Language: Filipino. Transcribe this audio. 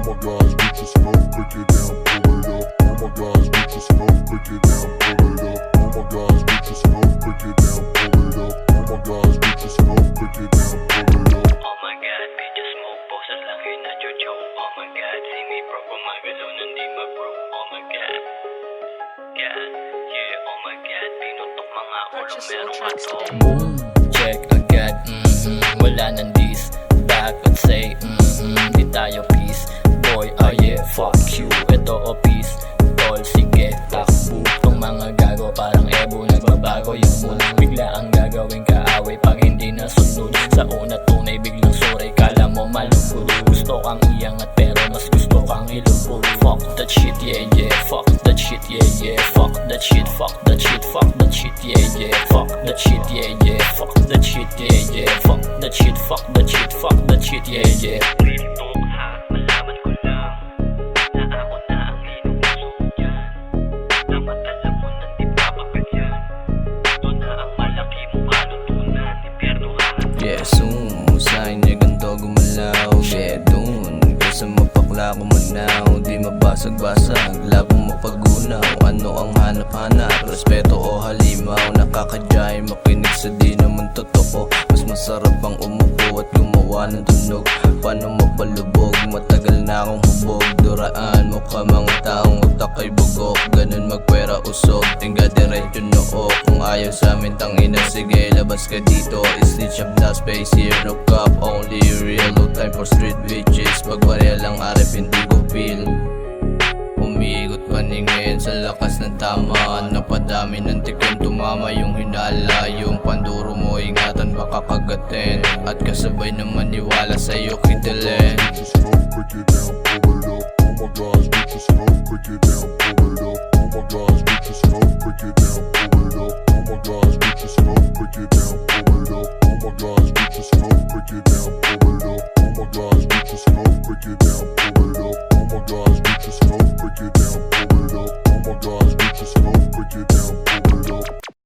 my gosh, get your smoke, break it down, pull it up. Oh my gosh, get your smoke, break it down, pull it up. Oh my gosh, get your smoke, break it down, pull it up. Oh my gosh, get your smoke, break it down, pull it up. Oh my god, bitch, just smoke, post at lang yun na joke. Oh my god, see me bro, gumagalaw na di mag-bro. Oh my god, god, yeah, oh my god, pinutok mga ulo, Purchase all meron ka tracks to. today. Boom, check agad, wala nang dis. Back at say, di tayo peace. Boy, oh yeah, fuck you, ito o peace. Tol, sige, takbo. Tong mga gago, parang ebo, nagbabago yung mood. Bigla ang gagawin kaaway pag hindi nasunod. Sa una tunay, biglang suray, kala mo malugod. Gusto kang iangat pero mas gusto kang ilubog. Fuck that shit, yeah, yeah, fuck that shit, yeah, yeah. Fuck that shit, fuck that shit, fuck that shit, yeah, yeah. Fuck that shit, yeah, yeah, fuck that shit, yeah, yeah. Fuck that shit, fuck that shit, fuck that shit, yeah, yeah. Real talk ha, malaman ko lang na ako na ang inuusok dyan. Dapat alam mo na di papaganyan. Ito na ang malaki mo kalutunan. Impyerno ha. Yeah, soon, sa'yo niya ganito gumalaw. Yeah, dun, kasi mapakla ko manaw. Di mabasag-basag, labong mapagunaw. Ano ang hanap-hanap, respeto o halimaw. Nakakadyay, makinig sa di naman totoo. Mas masarap ang umupo at gumawa ng tunog. Paano mapalubog, matagal na akong hubog. Duraan mo ka mga taong utak ay bugok. Ganun magpera usog, tingga diretso noo. Kung ayaw sa amin tangina, sige labas ka dito. Snitch up na space here, no cop, only real. No time for street bitches, pagbarya lang arep hindi ko feel. Umiikot paningin sa lakas ng tama. Napadami ng tikim, tumama yung hinala. Yung panduro mo ingatan baka kagatin. At kasabay na maniwala sa'yo kitilin. Get your smoke, break it down, pull it up. Oh my gosh, get your smoke, break it down, pull it up. Oh my gosh, get your smoke, break it down, pull it up. Oh my gosh, get your smoke, break it down, pull it up. Oh my gosh, get your smoke, break it down, pull it up. Oh my gosh, get your smoke, break it down, pull it up. Oh my gosh.